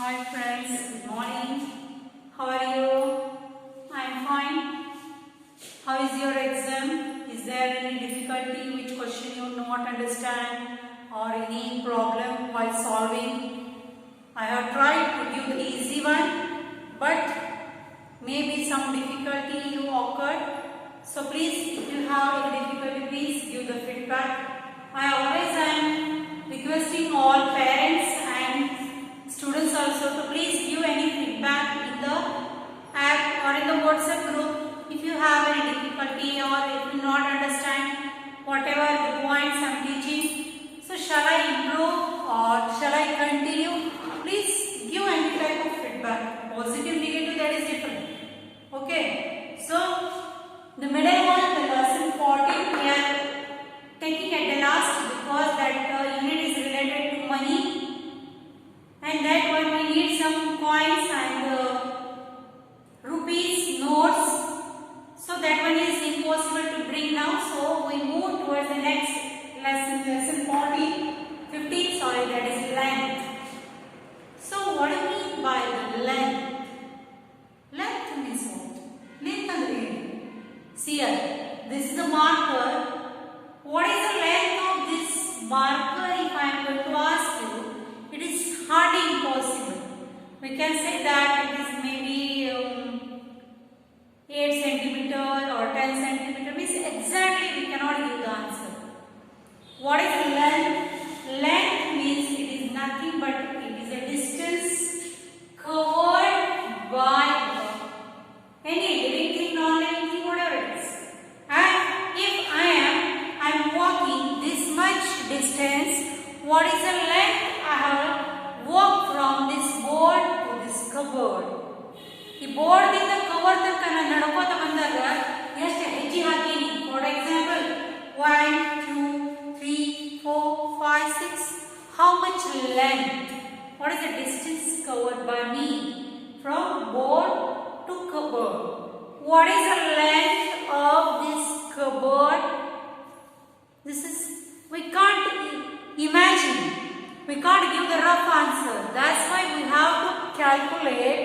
Hi friends, good morning. How are you? I am fine. How is your exam? Is there any difficulty? Which question you not understand or any problem while solving? I have tried to give the easy one, but maybe some difficulty you occurred. So please, if you have any difficulty, please give the feedback. I always am requesting all parents and students also to please give any feedback in the app or in the WhatsApp group if you have any difficulty or if you not understand whatever the points I am teaching. So shall I improve or shall I continue? Please give any type of feedback. Positive, negative, that is different. Okay. So the middle one, the lesson 14, we are taking at the last because that unit is related to money. And that one we need some coins and rupees, notes. So that one is impossible to bring now. So we move towards the next lesson, lesson 15, sorry, that is length. So what do you mean by the length? Length means what? Length and read. See here, this is the marker. What is the length of this marker if I am going to ask you? It is hardly impossible. We can say that it is maybe 8 centimeter or 10 centimeter. Means exactly we cannot give the answer. What is length? Length means it is nothing but it is a distance covered by any living thing, non-living thing, whatever it is. And if I am walking this much distance, what is the length I have walked from this board to this cupboard? ಈ board ದಿಂದ cover ತನಕ ನಾನು ನಡ್ಕೋತ ಬಂದಾಗ ಎಷ್ಟು ಹೆಜ್ಜೆ ಹಾಕೀನಿ? For example 1 2 3 4 5 6. How much length? What is the distance covered by me from board to cupboard? What is the length of this cupboard? This is, we can't imagine. We can't give the rough answer. That's why we have to calculate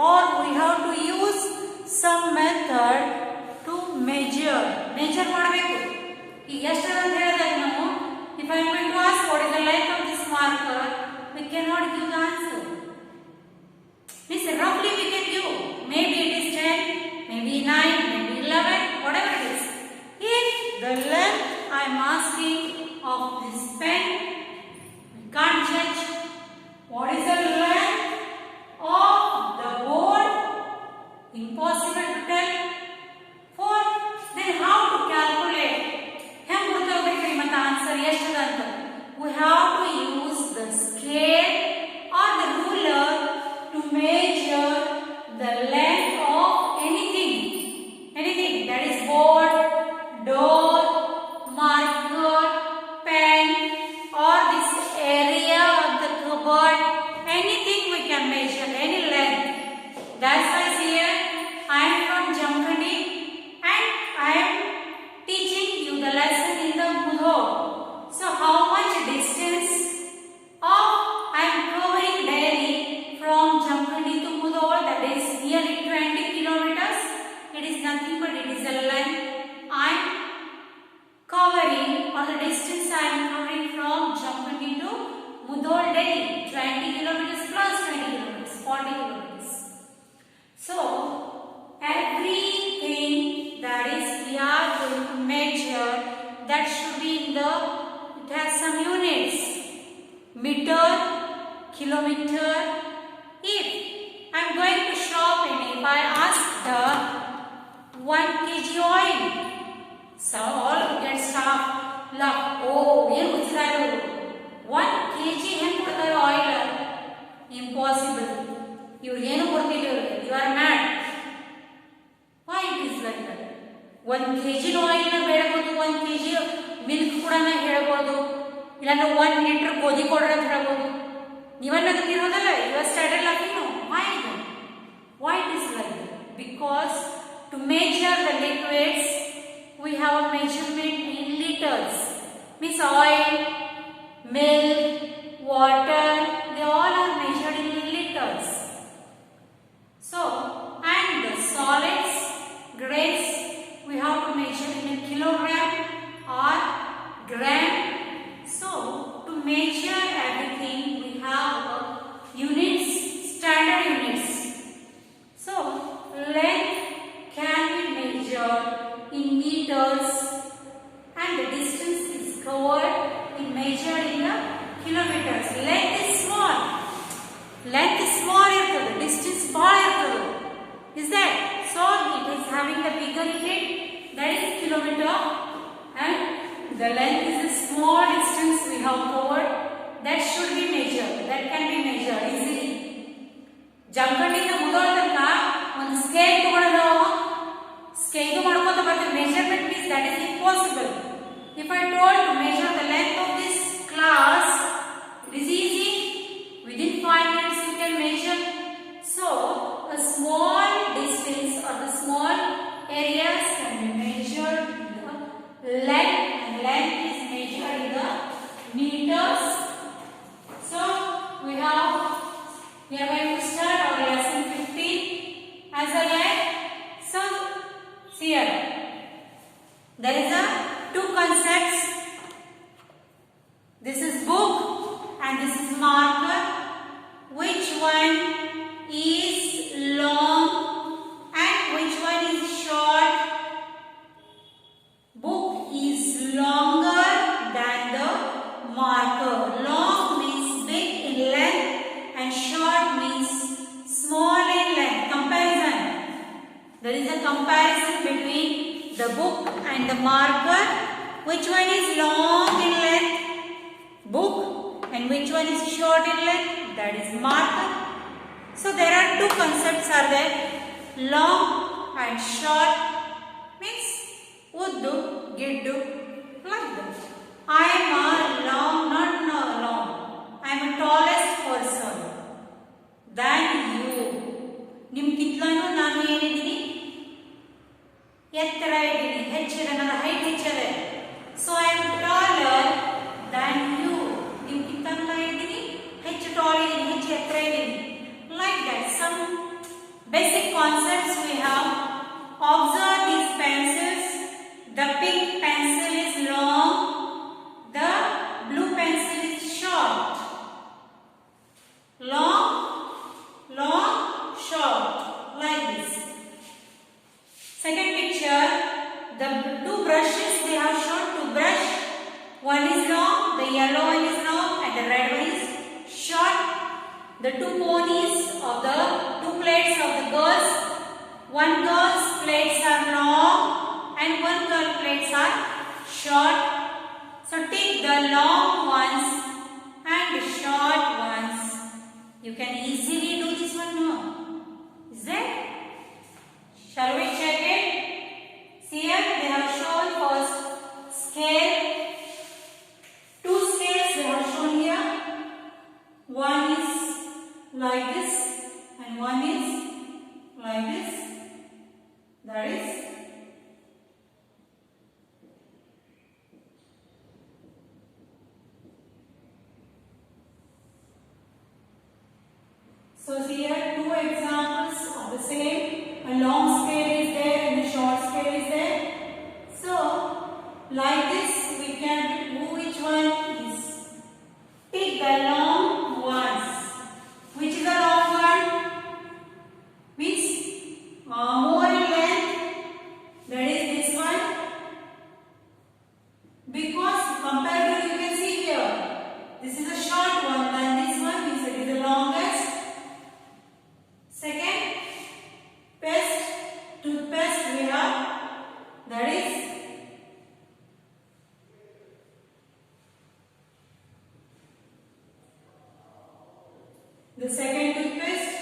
or we have to use some method to measure. Measure ಮಾಡಬೇಕು. ಈಗ ಎಷ್ಟು ಅಂತ ಹೇಳಿದಾಗ ನಾವು if I am going to ask what is the length of this marker, we cannot give the answer. Means roughly we can give. Maybe it is 10, maybe 9, maybe 11, whatever it is. If the length I am asking of this pen, we can't judge. What is the length of the board? Impossible to tell. For then how to calculate? Henge ಗೊತ್ತಾಗಬೇಕ್ರಿ ಮತ್ತೆ answer ಎಷ್ಟದ ಅಂತ? We have to use the scale or the ruler to measure the length of anything. Anything that is board, door, marker, pen, or this area of the cupboard. Anything we can measure, any length. That's why here I am from Jamkhandi and I am teaching you the lesson in the Mudhol. So how much distance of I am covering daily from Jamkhandi to Mudhol? That is nearly 20 kilometers. It is nothing but it is a length I am covering, or the distance I am covering from Jamkhandi to Mudhol daily. 20 kilometers plus 20 kilometers, 40 kilometers. So everything that is we are going to measure, that should be in the, it has some units, meter, kilometer. If I am going to shop and if I ask the 1 kg oil, so all get staff laugh, oh ಏನು ಗೊತ್ತಿಲ್ಲ 1 kg ಹೆಂಗೆ ಕೊಡ್ತಾರೆ oil? Impossible. ಇವ್ರಿಗೆ ಏನು ಕೊಡ್ತಿಲ್ಲ, you are mad. Why it is like that? 1 kg oil ನ ಬೇಡಬಹುದು, 1 kg milk ಕೂಡ ಹೇಳ್ಬೋದು, ಇಲ್ಲಾಂದ್ರೆ 1 ಲೀಟರ್ ಗೋಧಿ ಕೊಡ್ರಿ ಅಂತ ಹೇಳ್ಬೋದು. ನೀವನ್ನದಕ್ಕೆ ಇರೋದಲ್ಲ, you are started laughing. No, why then? Why it is like that? Because to measure the liquids we have a measurement in liters. Means oil, milk, water, they all are measured in liters. measure everything, we have units, standard units. So length can be measured in meters and the distance is covered in measured in the kilometers. Length is small. Length is small irtadu, distance big irtadu. Is that? So it is having the bigger unit, that is kilometer, and the length is a small distance we have covered, that should be measured, that can be measured easily. ಜಂಗಡಿಂದ Mudhol ತನಕ ಒಂದು scale ತಗೊಳ್ಳೋದು, scale ಮಾಡ್ಕೊಂತ ಬರ್ತೀವಿ. Measurement means that is impossible. If I told to measure the length of this class, it is easy. Within 5 minutes you can measure. So a small distance or the small areas can be measured in the length, and length is measured in the meters. So we are going to start our lesson 15 as a length. So see here, there is a two concepts. This is book and this is marker. Which one is long and which one is short? Book is longer than the marker. Long means big in length and short means small in length. Comparison. There is a comparison between the book and the marker. Which one is long in length? Book. And which one is short in length? That is marker. So there are two concepts are there. Long and short means uddu, giddu, like that. I am a long, not no long. I am a tallest person than you. ನಿಮ್ಗಿಂತಲೂ ನಾನು ಏನಿದ್ದೀನಿ, ಎತ್ತರ ಇದ್ದೀನಿ, ಹೆಚ್ಚಿದೆ, ನನ್ನ height ಹೆಚ್ಚಿದೆ. So I am taller than you. ನಿಮ್ಗಿಂತ ಇದ್ದೀನಿ, ಹೆಚ್ಚು ಟಾಲ್ ಇದ್ದೀನಿ, ಹೆಚ್ಚು ಎತ್ತರ ಇದ್ದೀನಿ. Like that, some basic concepts we have. Observe these pencils. The pink pencil is long, the blue pencil is short. Long, long, short, like this. Second picture, the two brushes, they have shown two brush. One is long, the yellow one is long, and the red one is short. The two ponies of the two plates of the girls. One girl's plates are long and one girl plates are short. So take the long ones and the short ones. You can easily do this one now. Is that? Shall we check it? See here, they have shown first scale. Two scales they have shown here. One is like this and one is like this. That is so here two examples of the same. A long scale is there and a short scale is there. So like this we can move which one is. Take the long ones. Which is the long one? Means more in length. That is this one. Because compared to, you can see here, this is a short one and this one means it is the longest. Second, toothpaste we have. That is the second toothpaste.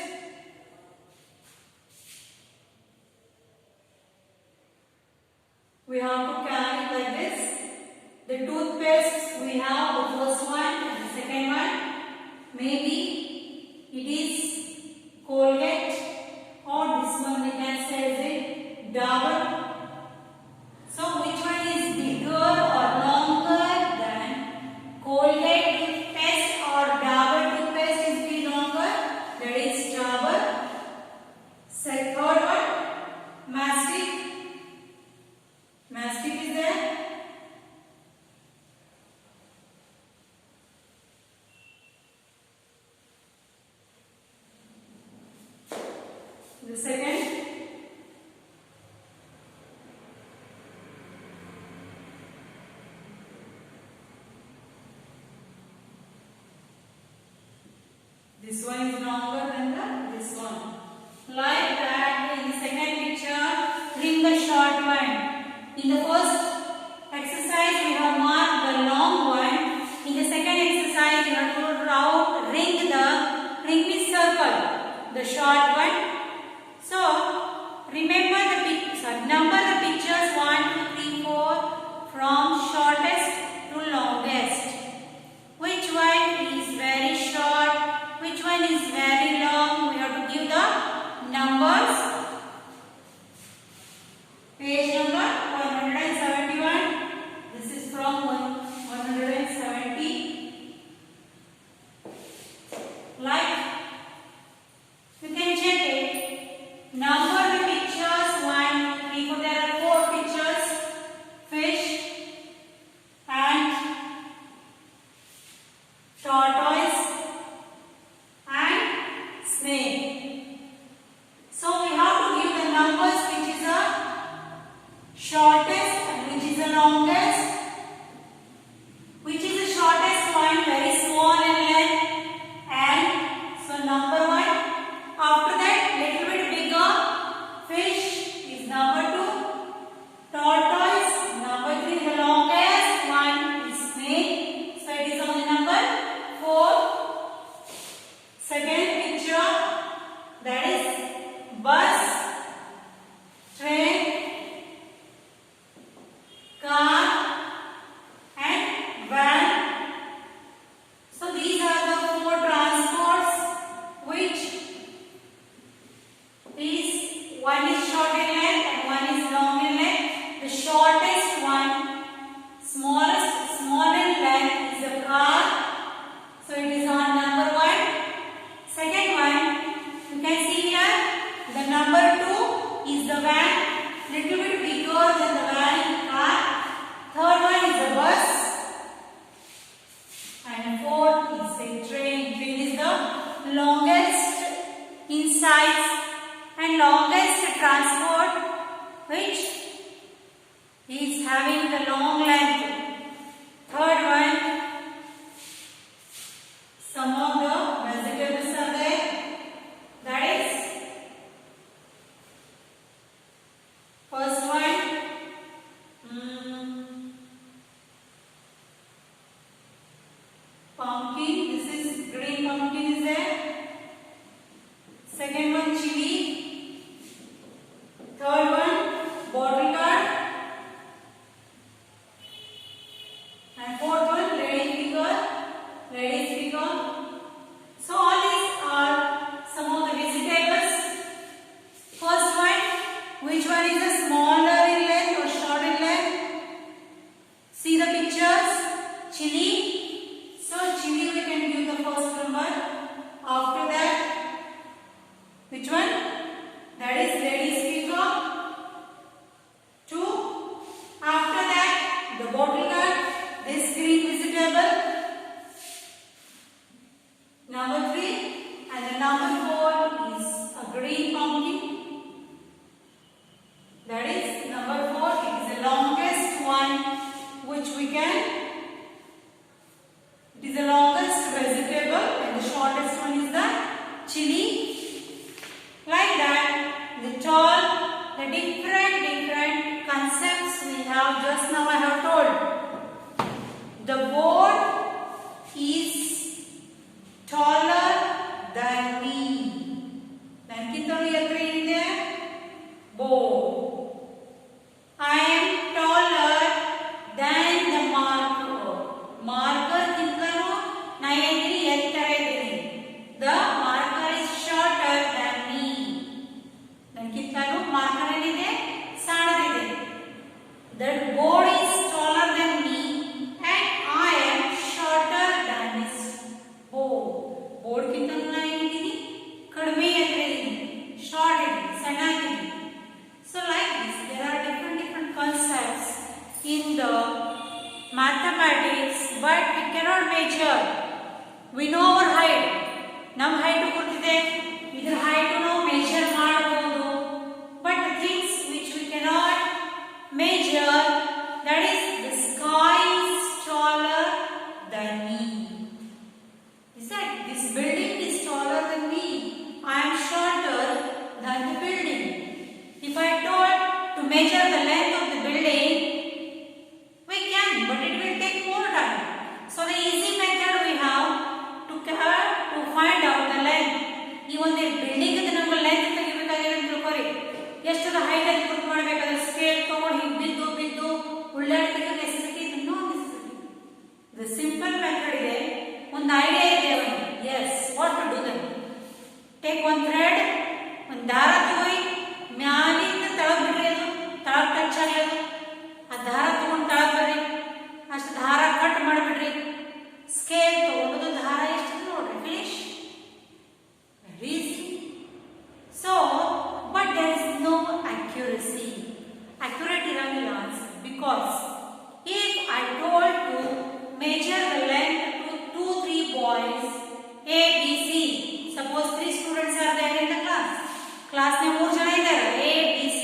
We have to carry like this. The toothpaste we have the first one and the second one. Maybe it is Colgate or this one we can say is it Dabur. So which one is bigger or longer than Colgate toothpaste or Dabur toothpaste is be longer? The second, this one is longer than this one. Like that, in the second picture, bring the short one. In the first exercise, we have marked the long one. In the second exercise, you have to ring means circle, the short one. So, remember number the pictures 1, 2, 3, 4 from shortest to longest. Which one is very short? Which one is very long? We have to give the numbers. Page number 171. This is from 170. Like, you can check it. Number the pictures 1, 2, 3, 4. There are 4 pictures: fish, ant, tortoise, and snake. So we have to give the numbers which is the shortest and which is the longest. Which is the shortest one? Very small in length. And so number 1. After that, little bit bigger. Fish is number 2. Tortoise number 3. The longest one is snake. So it is on the number 4. Second picture, that is bus, train, car, and van. So these are the 4 transports which is one is short in length and one is long in length. The shortest one, small in length, is the car. So it is on number 1. Second one, you can see here, the number 2 is the van, little bit bigger than the van car. Third one is the bus, and fourth is the train. Train is the longest in size and longest transport, which is having the long length. Third one, some of the vegetables are there. That is, first one, pumpkin. This is green pumpkin is there. Second one, chili. Third one, bottle gourd. And fourth one, ladies finger. So all these are some of the vegetables. First one, which one is the smaller in length or short in length? See the pictures. Chili. So chili we can give the first number. After that, which one? That is ladies finger. 2. After that, the bottle gourd. This green vegetable. Number 3. And the number 4 is a green pumpkin. That is number 4. It is the longest one which we can. It is the longest vegetable and the shortest one is the chili. Like that, the different concepts we have just now I have told. The board is taller than me. Nankintanu etra ide? Board. I am taller than the marker. Marker kintanu na edri etra idini. The marker is shorter than me. Nankintanu marker enide? Sanadide. The board is taller than me and I am shorter than this board. Board kintanu na edini? Kadme etra idini. Short idini. Sana idini. So like this, there are different concepts in the mathematics, but we cannot measure. We know our height. Nam height ಗೊತ್ತಿದೆ. ಇದರ height ನಾವು measure ಮಾಡಬಹುದು. measure the length of the building, we can, but it will take more time. So the easy method we have to find out the length. ಈ ಒಂದು building ನಮಗೆ length ತೆಗಿಬೇಕಾಗಿದೆ ಅಂತ ತಿಳ್ಕೊರಿ. ಎಷ್ಟದ height ಅಂತ ಗೊತ್ತು ಮಾಡಬೇಕಾದ್ರೆ ಸ್ಕೇಲ್ ತಗೊಂಡು ಹಿಂಗೆ ಬಿದ್ದು ಬಿದ್ದು ಉಳ್ಳಾಡಿ ತೆಗೆಯೋ ನೆಸೆಸಿಟಿ ಇದೆ? No necessity. The simple method ಇದೆ. ಒಂದು ಐಡಿಯಾ ಇದೆ ಅವನಿಗೆ. Yes, what to do then? Take one thread, ಒಂದು ದಾರ ತಗೋರಿ, ಮ್ಯಾಲಿಂದ ತಳಗ್ ಬಿಡ್ರಿ, ಅದು ತಳಗ್ ಟಚ್ ಆಗ್ಯದು, ಆ ದಾರ ತಗೊಂಡು ತಳಗ್ ಬರ್ರಿ, ಅಷ್ಟು ದಾರ ಕಟ್ ಮಾಡಿಬಿಡ್ರಿ, ಸ್ಕೇಲ್ ತಗೊಂಡು ದಾರ ಎಷ್ಟು ನೋಡ್ರಿ, finish. Very easy. So, but there is no accuracy. Accurate ಇರಂಗಿಲ್ಲ answer, because if I told to measure the length to 2-3 boys A, B, C, suppose 3 students are there in the class. Class ನ 3 ಜನ ಇದ್ದಾರೆ, A, B, C.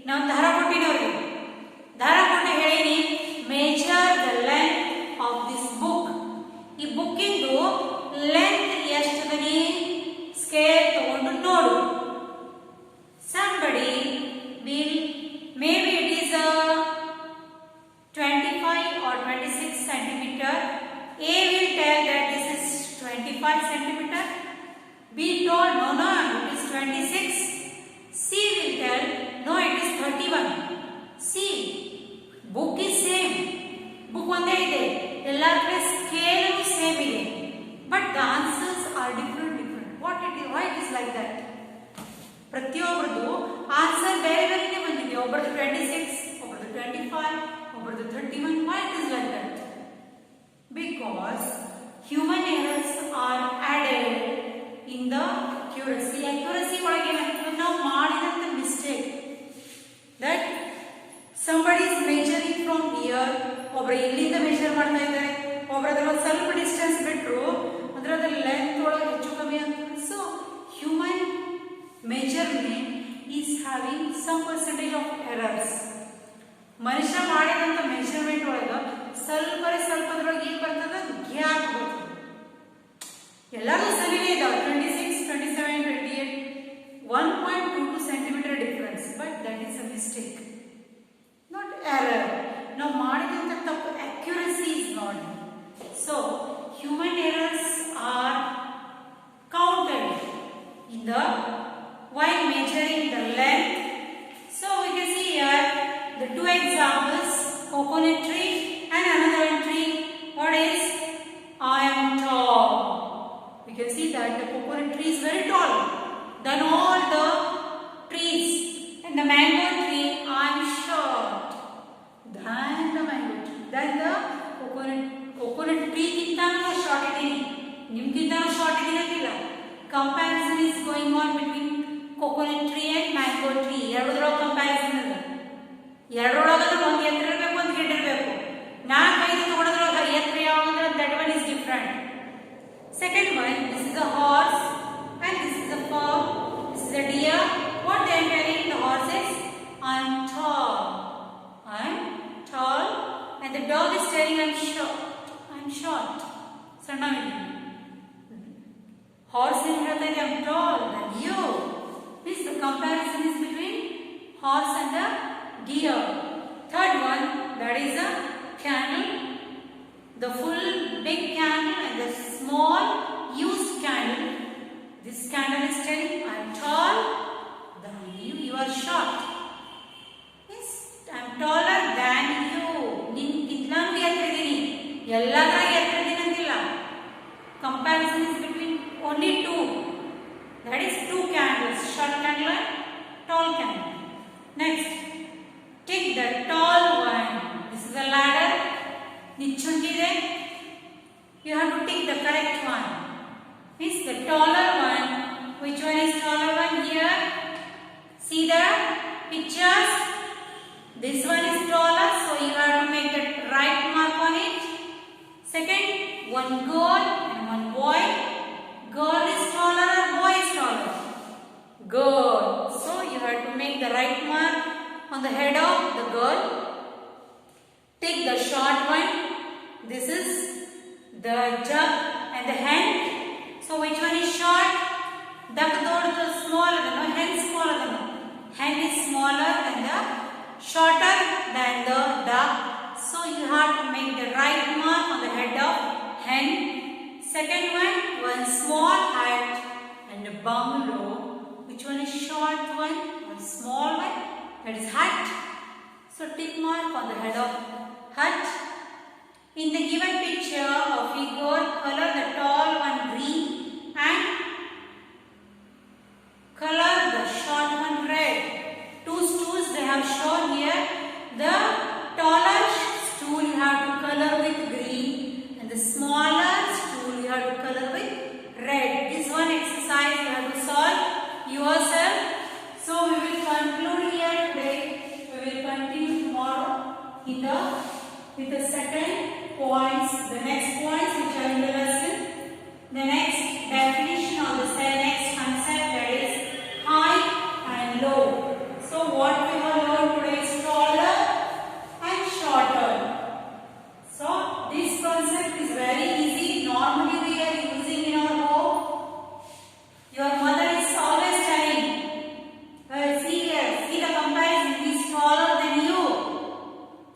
ನಾವು ದಾರ ಕೊಟ್ಟಿನಿ ಅವ್ರಿಗೆ, ದಾರ ಕೊಟ್ಟು ಹೇಳಿನಿ measure the length of this book. ಈ ಬುಕ್ಕಿಂದು ಲೆಂತ್ ಎಷ್ಟದನಿ ಸ್ಕೇಲ್ ತಗೊಂಡು ನೋಡು. Somebody will, maybe it is a 25 or 26 centimeter. A will tell that this is 25 centimeter. B told no, it is 26. C will tell no, it is 31. See, book is same. Book ಒಂದೇ ಇದೆ, ಎಲ್ಲ ಕಡೆ scale same ಇದೆ, but the answers are different. What it is, why it is like that? ಪ್ರತಿಯೊಬ್ಬರದು answer ಬೇರೆ ಬೇರೆನೇ ಬಂದಿದೆ. ಒಬ್ಬರದು 26, ಒಬ್ಬರದು 25, ಒಬ್ಬರದು 31. Why it is like that? Because human errors are added in the accuracy. Accuracy ಒಳಗೆ ಏನಾಗ್ತದೆ, ನಾವು ಮಾಡಿದಂತ mistake. That somebody is measuring from here, ಒಬ್ಬರು ಇಲ್ಲಿಂದ ಮೆಷರ್ ಮಾಡ್ತಾ ಇದ್ದಾರೆ, ಒಬ್ಬರದ್ರಲ್ಲಿ ಒಂದು ಸ್ವಲ್ಪ ಡಿಸ್ಟೆನ್ಸ್ ಬಿಟ್ಟರು ಅದರಲ್ಲಿ ಲೆಂತ್ ಒಳಗೆ ಹೆಚ್ಚು ಕಮ್ಮಿ ಆಗ್ತದೆ. So human measurement is having some percentage of errors. ಮನುಷ್ಯ ಮಾಡಿದಂತ ಮೆಷರ್ಮೆಂಟ್ ಒಳಗೆ ಸ್ವಲ್ಪದ್ರೊಳಗೆ ಏನು ಬರ್ತದೆ, ಗ್ಯಾಪ್ ಬರ್ತದೆ. ಎಲ್ಲರೂ ಸರಿನೇ ಇದಾವೆ, 26, 27, 28, 1.22 centimeter difference, but that is a mistake, not error. ನಾವು ಮಾಡಿದಂತ ತಪ್ಪು, accuracy is not. So human errors are counted in the while measuring the length. So we can see here the two examples, coconut tree and another tree. What is? I am tall. We can see that the coconut tree is very tall than all the trees, and the mango tree I am short than the mango tree. Then the coconut tree ಗಿಂತನೂ short ಇದೀನಿ, ನಿಮ್ಗಿಂತನೂ short ಇದೀನಿ ಅಂತಿಲ್ಲ. Comparison is going on between coconut tree and mango tree. ಎರಡರೊಳಗೆ comparison ಅದ. ಎರಡರೊಳಗೆ ಒಂದು ಎತ್ತರ ಇರಬೇಕು, ಒಂದು ಗಿಡ್ಡ ಇರಬೇಕು. 4-5 ತಗೊಳ್ಳೋದ್ರೊಳಗೆ ಎತ್ತರ ಯಾವಾಗ, that one is different. Second one, this is a horse and this is a cow. This is a deer. What they are telling the horse is, I am tall. I am tall. And the dog is telling I am short. I am short. ಸಣ್ಣವಿದೆ. Horse is telling I am tall than you. This the comparison is between horse and the deer. Third one, that is a candle. The full big candle and the small used candle. This candle is telling I am tall than you. You are short. Yes, I am taller than you. ನಿನ್ಗಿಂತಲೂ ಎತ್ತರಿದ್ದೀನಿ, ಎಲ್ಲದರಾಗ ಎತ್ತರಿದ್ದೀನಿ ಅಂತಿಲ್ಲ. Comparison is between only two. That is two candles, short candle and tall candle. Next, take the tall one. This is a ladder. ನಿಚ್ಚುಂಟಿದೆ. You have to take the correct one. Means the taller one. Which one is taller one here? See the pictures. This one is taller, so you have to make the right mark on it. Second, one girl and one boy. Girl is taller or boy is taller? Girl. So you have to make the right mark on the head of the girl. Take the short one. This is the jug and the hand. So which one is short? Duck door is smaller than hand smaller than hand is smaller than the shorter than the duck. So you have to make the right mark on the head of hen. Second one small hat and a bungalow. Which one is short one? One small one, that is hat. So tick mark on the head of hut. In the given picture or figure, color the tall one green and color the short one red. Two stools they have shown here. The taller stool you have to color with green and the smaller stool you have to color with red. This one exercise you have to solve yourself. So we will conclude here today. We will continue tomorrow with the second points, the next points which are in the lesson. The next definition of the next concept, that is high and low. So what we have learned today is taller and shorter. So this concept is very easy. Normally we are using in our home. Your mother is always telling, see here, see the comparison, he is taller than you.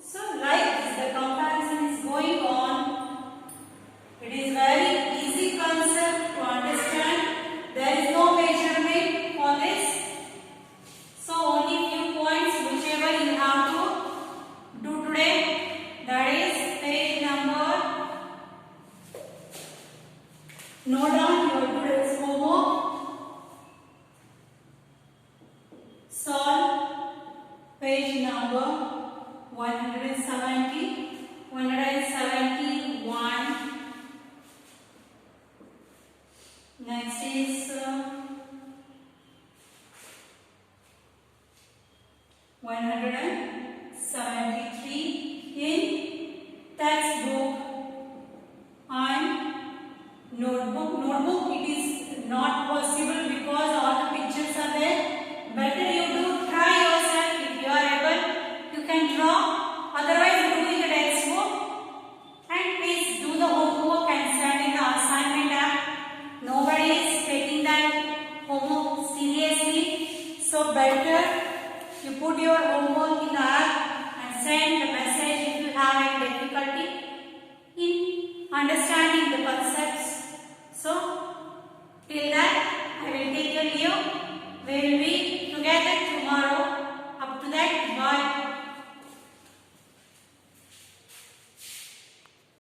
So like this, the comparison is going on. It is very easy concept to understand. There is no measurement for this. So only few points whichever you have to do today. That is page number. Note down your today's homework. Solve page number 170, 171. Next is 173 in textbook and notebook. Notebook it is not possible because all the pictures are there. Better you do try yourself. If you are able, you can draw. Otherwise do in the textbook. And please do the homework and send in the assignment app. Nobody is taking that homework seriously. So better you put your homework in the app and send the message if you have any difficulty in understanding the concepts. So till that I will take your leave. We will be